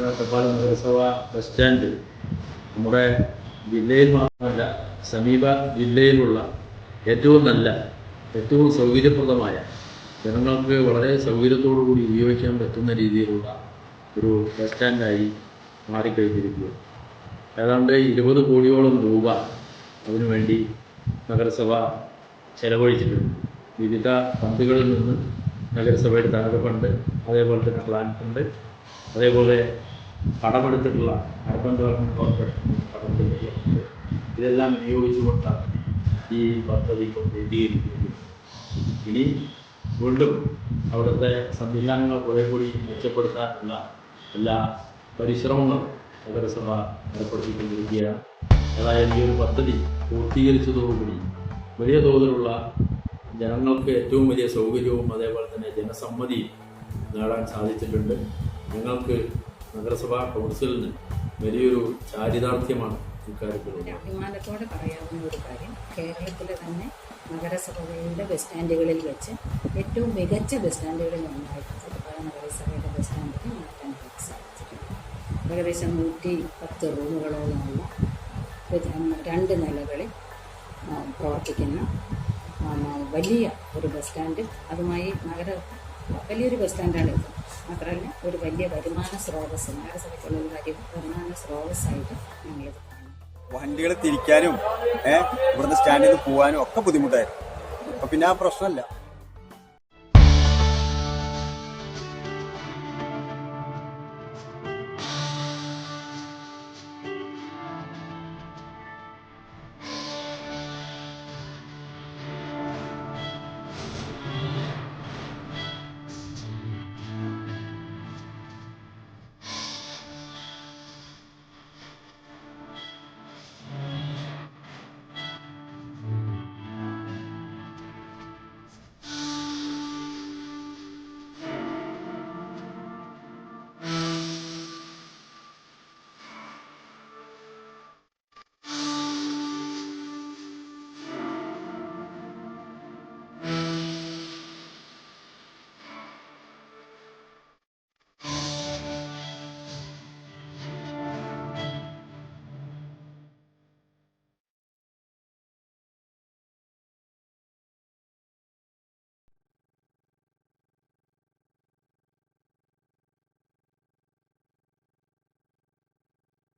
ഒറ്റപ്പാലം നഗരസഭ bus stand നമ്മുടെ ജില്ലയിൽ മാത്രമല്ല സമീപ ജില്ലയിലുള്ള ഏറ്റവും നല്ല, ഏറ്റവും സൗകര്യപ്രദമായ, ജനങ്ങൾക്ക് വളരെ സൗകര്യത്തോടു കൂടി ഉപയോഗിക്കാൻ പറ്റുന്ന രീതിയിലുള്ള ഒരു ബസ് സ്റ്റാൻഡായി മാറിക്കഴിഞ്ഞിരിക്കുക. ഏതാണ്ട് 20 കോടിയോളം രൂപ അതിനുവേണ്ടി നഗരസഭ ചെലവഴിച്ചിട്ടുണ്ട്. വിവിധ ഫണ്ടുകളിൽ നിന്ന് നഗരസഭയുടെ തനത് ഫണ്ട്, അതേപോലെ തന്നെ പ്ലാൻ ഫണ്ട്, അതേപോലെ കടമെടുത്തിട്ടുള്ള അർബൻ ഡെവലപ്മെൻറ്റ് കോർപ്പറേഷൻ കടമെടുത്തിട്ടുള്ള ഇതെല്ലാം വിനിയോഗിച്ചുകൊണ്ടാണ് ഈ പദ്ധതി പൂർത്തീകരിക്കുന്നത്. ഇനി വീണ്ടും അവിടുത്തെ സംവിധാനങ്ങൾ കുറെ കൂടി മെച്ചപ്പെടുത്താനുള്ള എല്ലാ പരിശ്രമങ്ങളും നഗരസഭ ഏർപ്പെടുത്തിക്കൊണ്ടിരിക്കുകയാണ്. അതായത് ഈ ഒരു പദ്ധതി പൂർത്തീകരിച്ചതോടുകൂടി വലിയ തോതിലുള്ള ജനങ്ങൾക്ക് ഏറ്റവും വലിയ സൗകര്യവും അതേപോലെ തന്നെ ജനസമ്മതിയും നേടാൻ സാധിച്ചിട്ടുണ്ട്. ഞങ്ങൾക്ക് നഗരസഭാ കൗൺസിലിന് വലിയൊരു ചാരിതാർത്ഥ്യമാണ് ഇക്കാര്യത്തിലുള്ളത്. അഭിമാനത്തോടെ പറയാവുന്ന ഒരു കാര്യം, കേരളത്തിലെ തന്നെ നഗരസഭകളുടെ ബസ് സ്റ്റാൻഡുകളിൽ വെച്ച് ഏറ്റവും മികച്ച ബസ് സ്റ്റാൻഡുകളിൽ ഒന്നായിട്ട് ഒറ്റപ്പാലം നഗരസഭയുടെ ബസ് സ്റ്റാൻഡിന് മാറ്റാൻ സാധിച്ചിട്ടുണ്ട്. ഏകദേശം 110 റൂമുകളോളമുള്ള 2 നിലകളിൽ പ്രവർത്തിക്കുന്ന വലിയ ഒരു ബസ് സ്റ്റാൻഡ്, അതുമായി വലിയൊരു ബസ് സ്റ്റാൻഡാണ് ഇത്. മാത്രമല്ല ഒരു വലിയ വരുമാന സ്രോതസ്, നഗരസഭയ്ക്കുള്ള ഒരു വരുമാന സ്രോതസ്സായിട്ട് ഞങ്ങളിത് കാണുന്നു. വണ്ടികൾ തിരിക്കാനും ഇവിടുന്ന് സ്റ്റാൻഡിൽ നിന്ന് പോകാനും ഒക്കെ ബുദ്ധിമുട്ടായിരുന്നു. അപ്പം പിന്നെ ആ പ്രശ്നമല്ല.